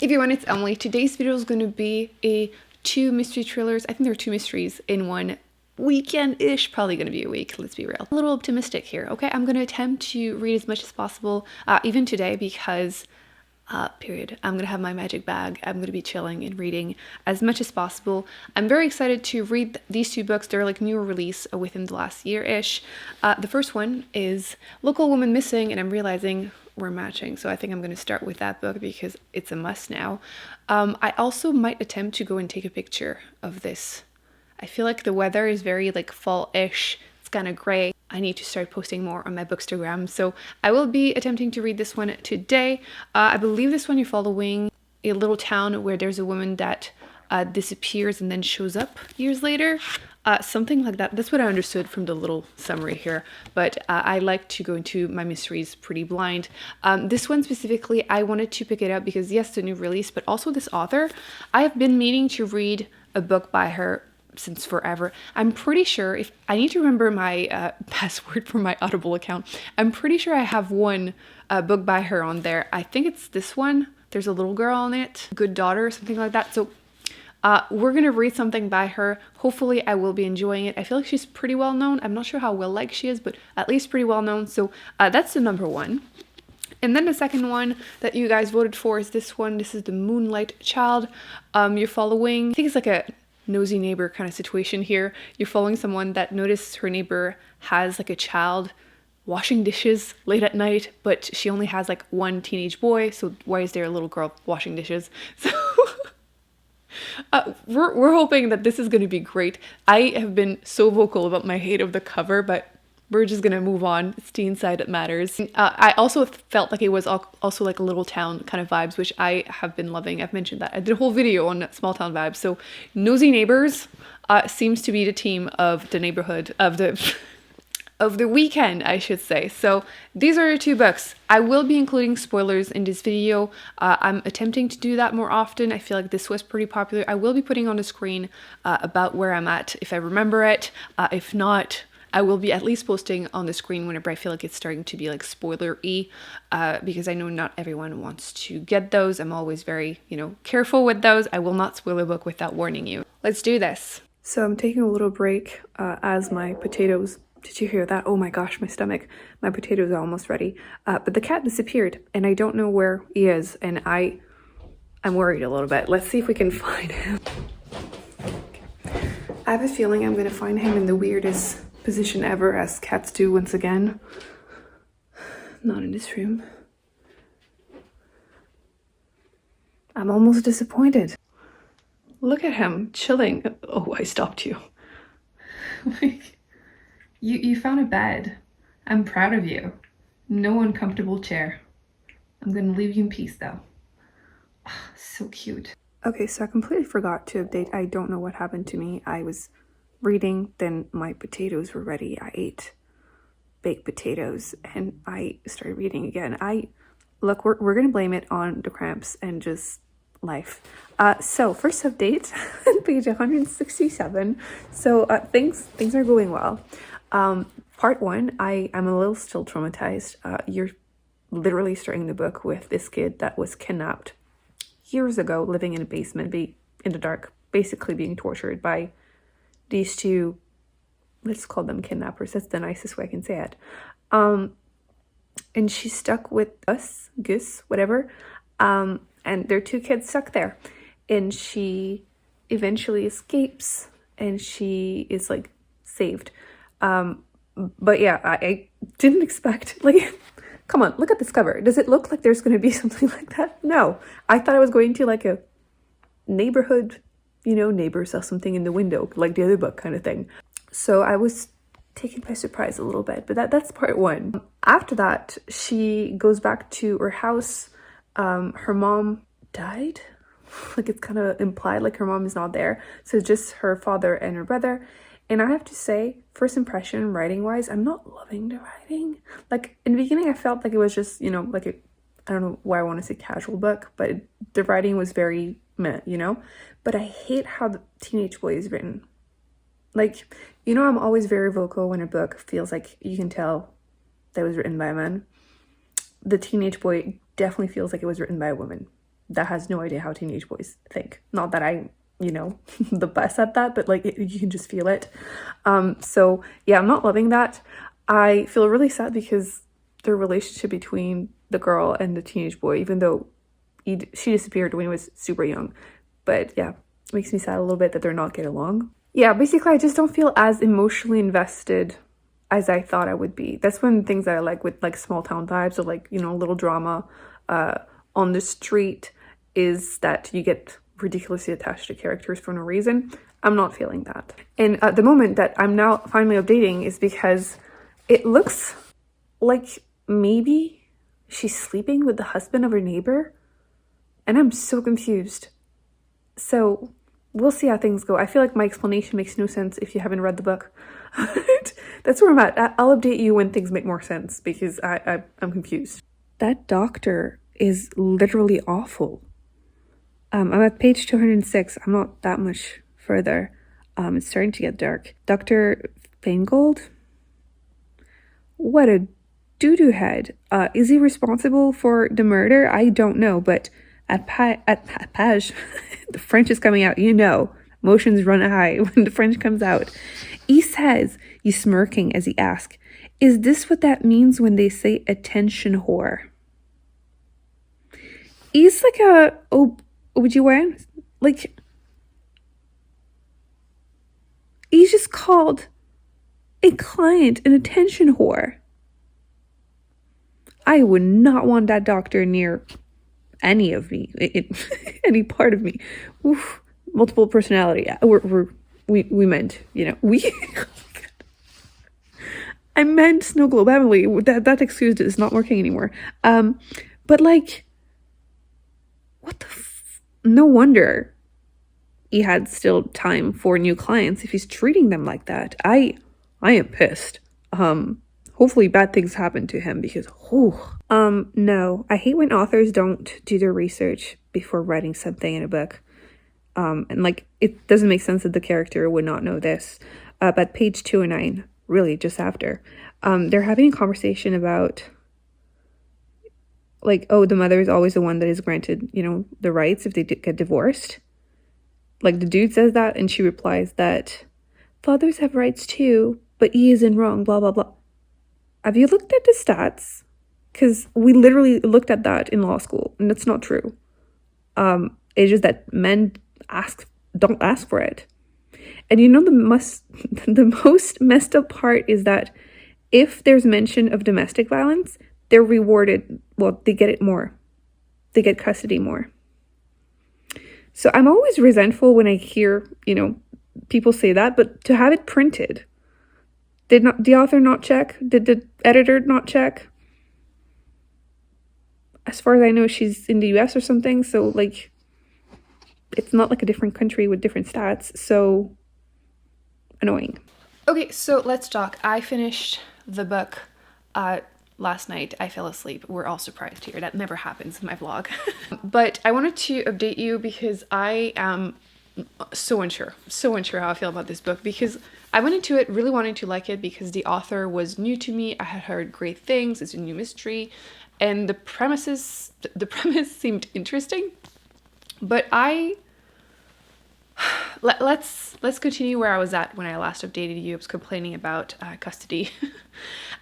everyone, it's Emily. Today's video is going to be two mystery thrillers. I think there are two mysteries in one weekend-ish, probably going to be a week, let's be real. A little optimistic here, okay? I'm going to attempt to read as much as possible, even today, because period. I'm gonna have my magic bag. I'm gonna be chilling and reading as much as possible. I'm very excited to read these two books. They're like newer release within the last year-ish. The first one is Local Woman Missing, and I'm realizing we're matching, so I think I'm going to start with that book because it's a must now. I also might attempt to go and take a picture of this. I feel like the weather is very like fall-ish. It's kind of gray. I need to start posting more on my Bookstagram, so I will be attempting to read this one today. I believe this one you're following a little town where there's a woman that disappears and then shows up years later. Something like that. That's what I understood from the little summary here, but I like to go into my mysteries pretty blind. This one specifically, I wanted to pick it up because yes, the new release, but also this author. I have been meaning to read a book by her since forever. I'm pretty sure, if I need to remember my password for my Audible account, I'm pretty sure I have one book by her on there. I think it's this one. There's a little girl on it, Good Daughter, something like that. So we're gonna read something by her. Hopefully I will be enjoying it. I feel like she's pretty well known. I'm not sure how well liked she is, but at least pretty well known. So that's the number one. And then the second one that you guys voted for is this one. This is the Moonlight Child. You're following, I think it's like a nosy neighbor kind of situation here. You're following someone that noticed her neighbor has like a child washing dishes late at night, but she only has like one teenage boy. So why is there a little girl washing dishes? So we're hoping that this is going to be great. I have been so vocal about my hate of the cover, but we're just going to move on. It's the inside that matters. I also felt like it was also like a little town kind of vibes, which I have been loving. I've mentioned that. I did a whole video on small town vibes. So Nosy Neighbors seems to be the team of the neighborhood, of the weekend, I should say. So these are your two books. I will be including spoilers in this video. I'm attempting to do that more often. I feel like this was pretty popular. I will be putting on the screen about where I'm at if I remember it. If not, I will be at least posting on the screen whenever I feel like it's starting to be like spoiler-y, because I know not everyone wants to get those. I'm always very, careful with those. I will not spoil a book without warning you. Let's do this. So I'm taking a little break as my potatoes, did you hear that? Oh my gosh, my stomach. My potatoes are almost ready. But the cat disappeared and I don't know where he is, and I'm worried a little bit. Let's see if we can find him. Okay. I have a feeling I'm gonna find him in the weirdest position ever, as cats do once again. Not in this room. I'm almost disappointed. Look at him, chilling. Oh, I stopped you. Like, you found a bed. I'm proud of you. No uncomfortable chair. I'm gonna leave you in peace though. Oh, so cute. Okay, so I completely forgot to update. I don't know what happened to me. I was reading, then my potatoes were ready. I ate baked potatoes and I started reading again. Look, we're gonna blame it on the cramps and just life. So first update, page 167. So things are going well. Part one, I'm a little still traumatized. You're literally starting the book with this kid that was kidnapped years ago, living in a basement, in the dark, basically being tortured by these two, let's call them kidnappers. That's the nicest way I can say it. And she's stuck with Gus, whatever. And there are two kids stuck there. And she eventually escapes and she is like saved. But yeah, I didn't expect, like, come on, look at this cover. Does it look like there's going to be something like that? No. I thought I was going to like a neighborhood, neighbor saw something in the window, like the other book kind of thing. So I was taken by surprise a little bit, but that's part one. After that, she goes back to her house. Her mom died. Like, it's kind of implied, like her mom is not there. So it's just her father and her brother. And I have to say, first impression, writing-wise, I'm not loving the writing. Like, in the beginning, I felt like it was just, like I don't know why I want to say casual book, but the writing was very meh, But I hate how the teenage boy is written. Like, I'm always very vocal when a book feels like you can tell that it was written by a man. The teenage boy definitely feels like it was written by a woman. that has no idea how teenage boys think. Not that I, the best at that, but like you can just feel it. So yeah, I'm not loving that. I feel really sad because the relationship between the girl and the teenage boy, even though she disappeared when he was super young, but yeah, it makes me sad a little bit that they're not getting along. Yeah, basically I just don't feel as emotionally invested as I thought I would be. That's one of the things that I like with like small town vibes, or like, little drama on the street, is that you get ridiculously attached to characters for no reason. I'm not feeling that. And the moment that I'm now finally updating is because it looks like maybe she's sleeping with the husband of her neighbor, and I'm so confused. So we'll see how things go. I feel like my explanation makes no sense if you haven't read the book. That's where I'm at. I'll update you when things make more sense, because I'm confused. That doctor is literally awful. I'm at page 206. I'm not that much further. It's starting to get dark. Dr. Feingold? What a doo-doo head. Is he responsible for the murder? I don't know, but at Page, the French is coming out, Emotions run high when the French comes out. He says, he's smirking as he asks, is this what that means when they say attention whore? He's like a OBGYN. Like, he's just called a client an attention whore. I would not want that doctor near any of me, any part of me. Oof, multiple personality. We meant, we. I meant Snow Globe Emily. That excuse is not working anymore. But like, what the? No wonder he had still time for new clients if he's treating them like that. I am pissed. Hopefully bad things happen to him, because no, I hate when authors don't do their research before writing something in a book. And like, it doesn't make sense that the character would not know this. But page 209, really just after, they're having a conversation about like, oh, the mother is always the one that is granted, the rights if they get divorced. Like, the dude says that, and she replies that fathers have rights too, but he isn't wrong, blah, blah, blah. Have you looked at the stats? Because we literally looked at that in law school, and that's not true. It's just that men don't ask for it. And the most messed up part is that if there's mention of domestic violence, they're rewarded. Well, they get it more. They get custody more. So I'm always resentful when I hear, people say that, but to have it printed, did the author not check? Did the editor not check? As far as I know, she's in the US or something, so like, it's not like a different country with different stats, so annoying. Okay, so let's talk. I finished the book last night. I fell asleep. We're all surprised here. That never happens in my vlog. But I wanted to update you because I am so unsure how I feel about this book, because I went into it really wanting to like it because the author was new to me. I had heard great things. It's a new mystery, and the premise seemed interesting. But let's continue where I was at when I last updated you. I was complaining about custody.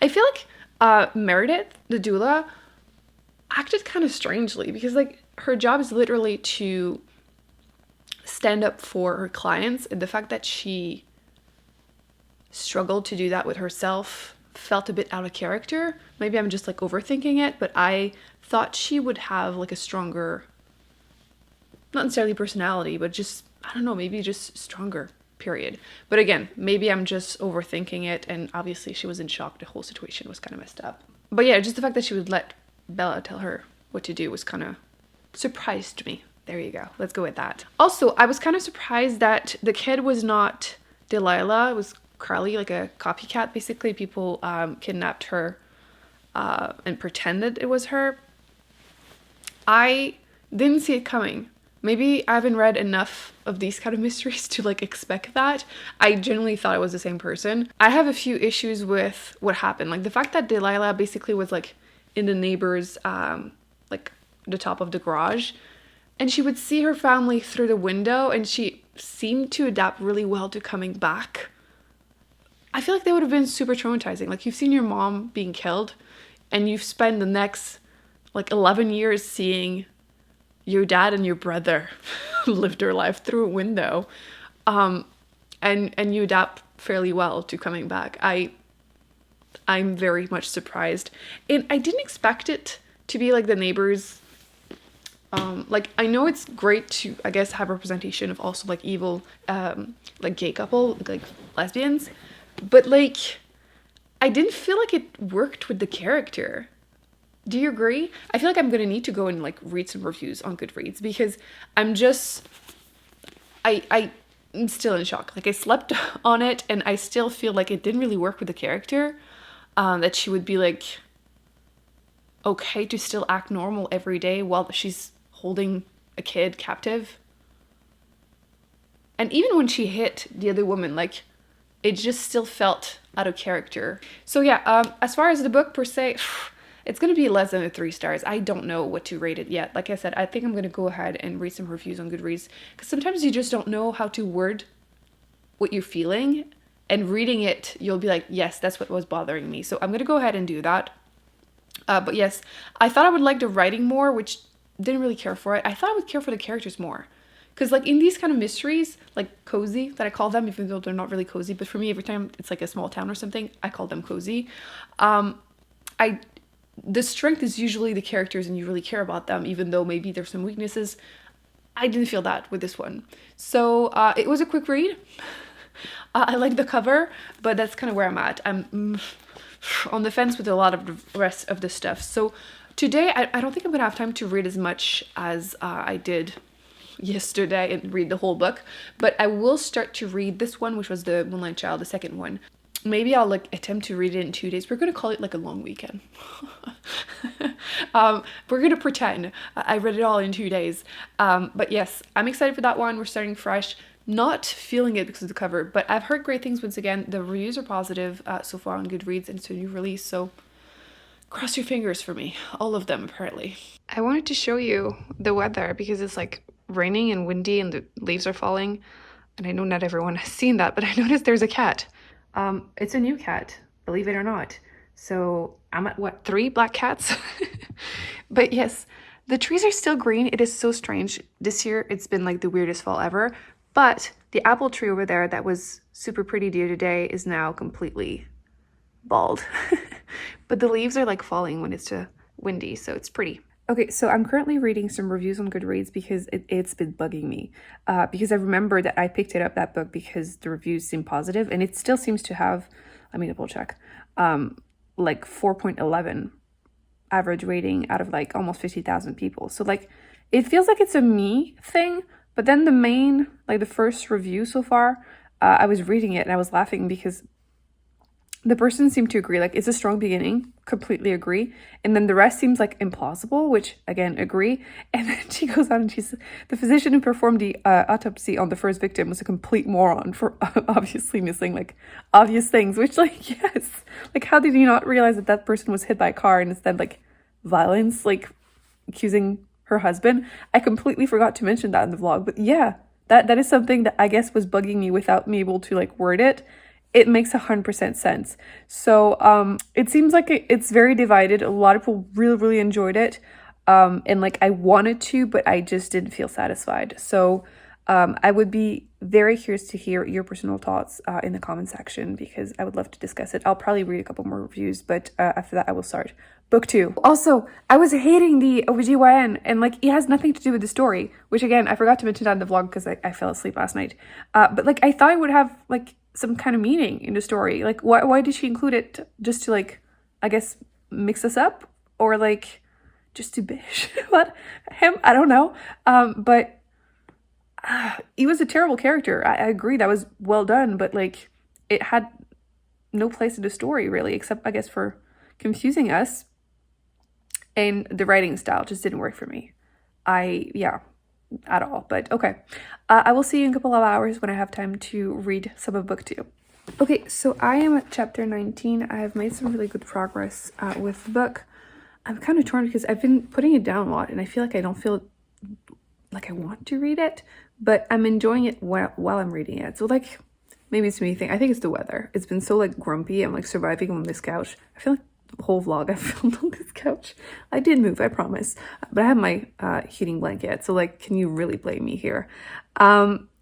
I feel like Meredith, the doula, acted kind of strangely, because like, her job is literally to stand up for her clients, and the fact that she struggled to do that with herself felt a bit out of character. Maybe I'm just like overthinking it, but I thought she would have like a stronger, not necessarily personality, but just, I don't know, maybe just stronger, period. But again, maybe I'm just overthinking it, and obviously she was in shock. The whole situation was kind of messed up. But yeah, just the fact that she would let Bella tell her what to do was kind of surprised me. There you go. Let's go with that. Also, I was kind of surprised that the kid was not Delilah. It was Carly, like a copycat, basically. People kidnapped her and pretended it was her. I didn't see it coming. Maybe I haven't read enough of these kind of mysteries to like expect that. I genuinely thought it was the same person. I have a few issues with what happened. Like the fact that Delilah basically was like in the neighbor's, like the top of the garage. and she would see her family through the window, and she seemed to adapt really well to coming back. I feel like that would have been super traumatizing. Like, you've seen your mom being killed, and you've spent the next like 11 years seeing your dad and your brother live their life through a window, and you adapt fairly well to coming back. I'm very much surprised, and I didn't expect it to be like the neighbors. Like, I know it's great to, I guess, have representation of also like evil, like gay couple, like lesbians, but like, I didn't feel like it worked with the character. Do you agree? I feel like I'm gonna need to go and like read some reviews on Goodreads, because I'm still in shock. Like, I slept on it, and I still feel like it didn't really work with the character. That she would be like okay to still act normal every day while she's holding a kid captive. And even when she hit the other woman, like, it just still felt out of character. So yeah, as far as the book per se, it's going to be less than a 3 stars. I don't know what to rate it yet. Like I said, I think I'm going to go ahead and read some reviews on Goodreads, because sometimes you just don't know how to word what you're feeling, and reading it, you'll be like, yes, that's what was bothering me. So I'm going to go ahead and do that. But yes, I thought I would like the writing more, which didn't really care for it. I thought I would care for the characters more. Because like in these kind of mysteries, like cozy that I call them, even though they're not really cozy, but for me, every time it's like a small town or something, I call them cozy. The strength is usually the characters, and you really care about them, even though maybe there's some weaknesses. I didn't feel that with this one. So it was a quick read. I like the cover, but that's kind of where I'm at. I'm on the fence with a lot of the rest of the stuff. So today, I don't think I'm going to have time to read as much as I did yesterday and read the whole book. But I will start to read this one, which was the Moonlight Child, the second one. Maybe I'll like attempt to read it in 2 days. We're going to call it like a long weekend. We're going to pretend I read it all in 2 days. But yes, I'm excited for that one. We're starting fresh. Not feeling it because of the cover, but I've heard great things once again. The reviews are positive so far on Goodreads, and it's a new release, so cross your fingers for me. All of them, apparently. I wanted to show you the weather because it's like raining and windy and the leaves are falling. And I know not everyone has seen that, but I noticed there's a cat. It's a new cat, believe it or not. So I'm at what, 3 black cats? But yes, the trees are still green. It is so strange. This year, it's been like the weirdest fall ever. But the apple tree over there that was super pretty the other day is now completely bald. But the leaves are like falling when it's windy, so it's pretty. Okay, so I'm currently reading some reviews on Goodreads because it's been bugging me. Because I remember that I picked it up, that book, because the reviews seem positive, and it still seems to have, let me double check, like 4.11 average rating out of like almost 50,000 people. So like, it feels like it's a me thing. But then the first review so far, I was reading it and I was laughing because the person seemed to agree, like, it's a strong beginning, completely agree. And then the rest seems like implausible, which again, agree. And then she goes on and she says, the physician who performed the autopsy on the first victim was a complete moron for obviously missing like obvious things, which like, yes, like how did you not realize that that person was hit by a car and instead like violence, like accusing her husband? I completely forgot to mention that in the vlog, but yeah, that is something that I guess was bugging me without me able to like word it. It makes 100% sense. So it seems like it's very divided. A lot of people really enjoyed it, and like I wanted to, but I just didn't feel satisfied. So I would be very curious to hear your personal thoughts in the comment section, because I would love to discuss it. I'll probably read a couple more reviews, but after that I will start book 2. Also, I was hating the OBGYN, and like it has nothing to do with the story, which again, I forgot to mention that in the vlog because I fell asleep last night. But like I thought it would have like some kind of meaning in the story. Like why did she include it just to like, I guess, mix us up, or like just to bish what him? I don't know. But he was a terrible character. I agree, that was well done, but like it had no place in the story really, except I guess for confusing us. And the writing style just didn't work for me. At all. But okay, I will see you in a couple of hours when I have time to read some of book 2. Okay, so I am at chapter 19. I have made some really good progress with the book. I'm kind of torn because I've been putting it down a lot, and I feel like I don't feel like I want to read it, but I'm enjoying it while I'm reading it. So like maybe it's me thing. I think it's the weather. It's been so like grumpy. I'm like surviving on this couch. I feel like the whole vlog I filmed on this couch. I did move, I promise, but I have my heating blanket. So like, can you really blame me here?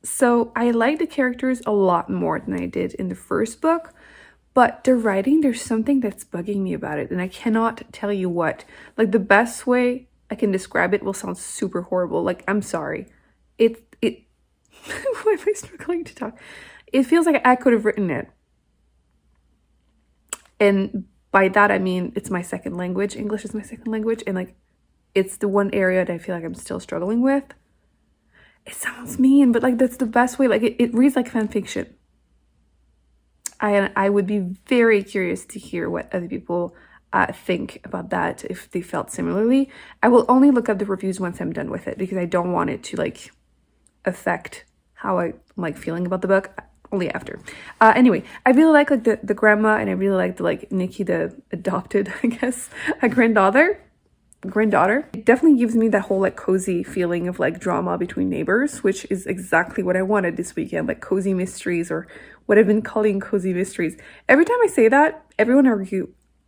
So I like the characters a lot more than I did in the first book, but the writing, there's something that's bugging me about it, and I cannot tell you what. Like the best way I can describe it will sound super horrible. Like, I'm sorry. It why am I struggling to talk? It feels like I could have written it. And by that, I mean, it's my second language. English is my second language. And like, it's the one area that I feel like I'm still struggling with. It sounds mean, but like, that's the best way. Like it reads like fan fiction. I would be very curious to hear what other people think about that, if they felt similarly. I will only look up the reviews once I'm done with it, because I don't want it to like affect how I'm like feeling about the book. Only after. Anyway, I really like the grandma, and I really like the like Nikki, the adopted, I guess, a granddaughter. It definitely gives me that whole like cozy feeling of like drama between neighbors, which is exactly what I wanted this weekend, like cozy mysteries, or what I've been calling cozy mysteries. Every time I say that,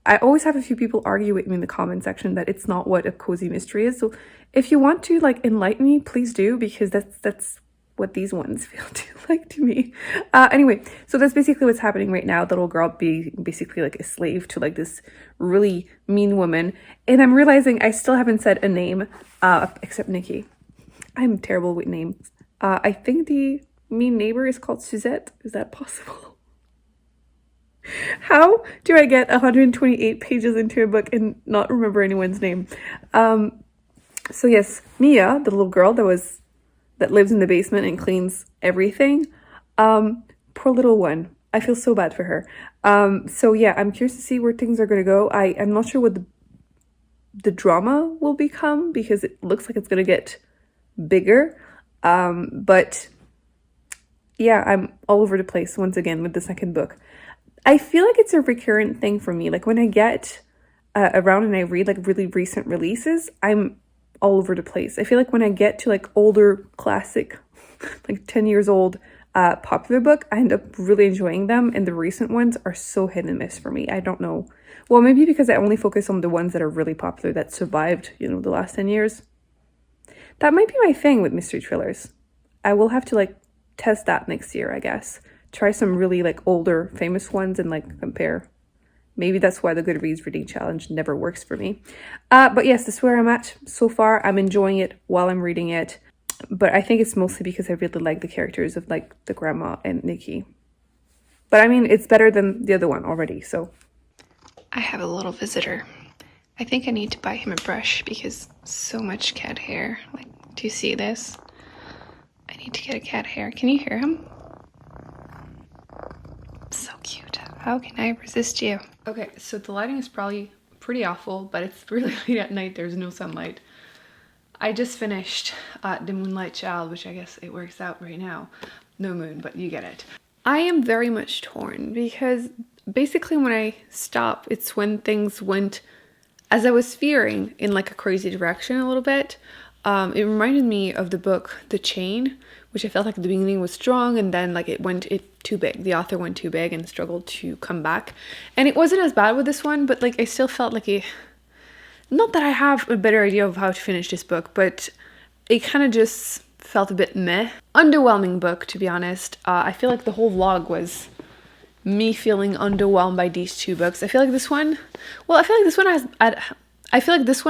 I always have a few people argue with me in the comment section that it's not what a cozy mystery is. So if you want to like enlighten me, please do, because that's what these ones feel like to me. Anyway, so that's basically what's happening right now. The little girl being basically like a slave to like this really mean woman. And I'm realizing I still haven't said a name, except Nikki. I'm terrible with names. I think the mean neighbor is called Suzette. Is that possible? How do I get 128 pages into a book and not remember anyone's name? So yes, Mia, the little girl that lives in the basement and cleans everything. Poor little one. I feel so bad for her. So yeah, I'm curious to see where things are going to go. I'm not sure what the drama will become, because it looks like it's going to get bigger. But yeah, I'm all over the place once again with the second book. I feel like it's a recurrent thing for me. Like when I get around and I read like really recent releases, I'm all over the place. I feel like when I get to like older classic, like 10 years old popular book, I end up really enjoying them, and the recent ones are so hit and miss for me. I don't know. Well, maybe because I only focus on the ones that are really popular, that survived, the last 10 years. That might be my thing with mystery thrillers. I will have to like test that next year, I guess. Try some really like older famous ones and like compare. Maybe that's why the Goodreads reading challenge never works for me. But yes, this is where I'm at so far. I'm enjoying it while I'm reading it. But I think it's mostly because I really like the characters of like the grandma and Nikki. But I mean, it's better than the other one already, so. I have a little visitor. I think I need to buy him a brush because so much cat hair. Like, do you see this? I need to get a cat hair. Can you hear him? So cute. How can I resist you? Okay, so the lighting is probably pretty awful, but it's really late at night. There's no sunlight. I just finished the Moonlight Child, which I guess it works out right now. No moon, but you get it. I am very much torn because basically when I stop, it's when things went, as I was fearing, in like a crazy direction a little bit. It reminded me of the book The Chain, which I felt like at the beginning was strong, and then like it went too big. The author went too big and struggled to come back. And it wasn't as bad with this one, but like I still felt like not that I have a better idea of how to finish this book, but it kind of just felt a bit meh. Underwhelming book, to be honest. I feel like the whole vlog was me feeling underwhelmed by these two books. I feel like this one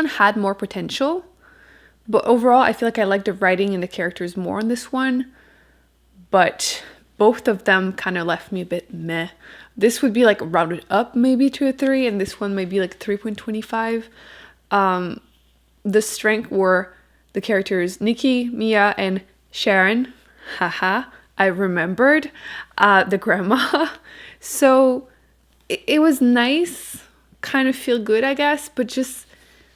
had more potential. But overall, I feel like I like the writing and the characters more on this one. But both of them kind of left me a bit meh. This would be like rounded up maybe to a 3, and this one might be like 3.25. The strength were the characters Nikki, Mia, and Sharon. Haha, I remembered the grandma. So it was nice, kind of feel good, I guess, but just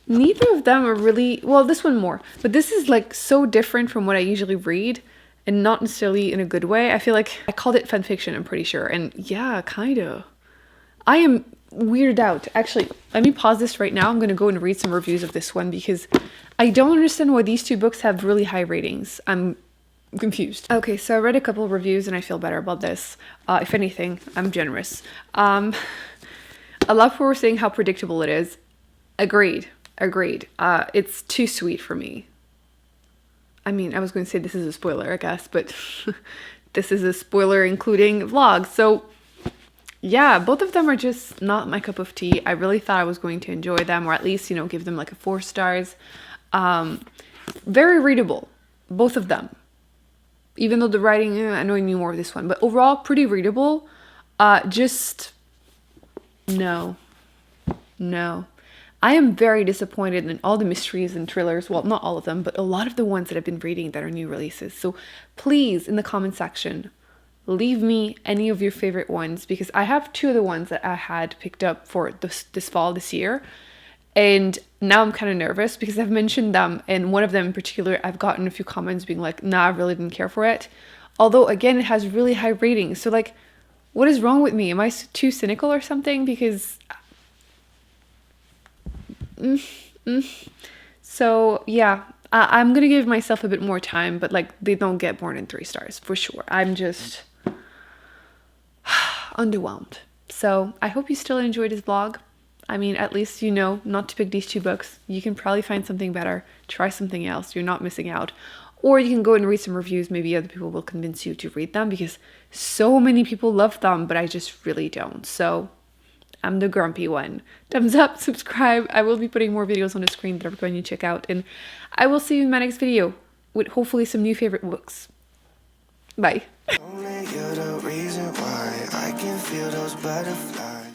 neither of them are really, well, this one more, but this is like so different from what I usually read, and not necessarily in a good way. I feel like I called it fan fiction, I'm pretty sure, and yeah, kind of. I am weirded out. Actually, let me pause this right now. I'm going to go and read some reviews of this one because I don't understand why these two books have really high ratings. I'm confused. Okay, so I read a couple of reviews and I feel better about this. If anything, I'm generous. A lot of people were saying how predictable it is. Agreed. It's too sweet for me. I mean, I was going to say this is a spoiler, I guess, but this is a spoiler including vlogs. So yeah, both of them are just not my cup of tea. I really thought I was going to enjoy them, or at least, you know, give them like a 4 stars. Very readable, both of them. Even though the writing, annoyed me more of this one. But overall, pretty readable. Just, no. I am very disappointed in all the mysteries and thrillers. Well, not all of them, but a lot of the ones that I've been reading that are new releases. So please, in the comment section, leave me any of your favorite ones, because I have 2 of the ones that I had picked up for this fall, this year. And now I'm kind of nervous because I've mentioned them, and one of them in particular, I've gotten a few comments being like, nah, I really didn't care for it. Although, again, it has really high ratings. So, like, what is wrong with me? Am I too cynical or something? Because... So, yeah, I'm going to give myself a bit more time, but, like, they don't get more than 3 stars, for sure. I'm just... underwhelmed. So I hope you still enjoyed this vlog. I mean, at least you know not to pick these 2 books. You can probably find something better, try something else, you're not missing out. Or you can go and read some reviews, maybe other people will convince you to read them, because so many people love them, but I just really don't. So I'm the grumpy one. Thumbs up, subscribe. I will be putting more videos on the screen that I'm going to check out, and I will see you in my next video with hopefully some new favorite books. Bye. Only you're the reason why I can feel those butterflies.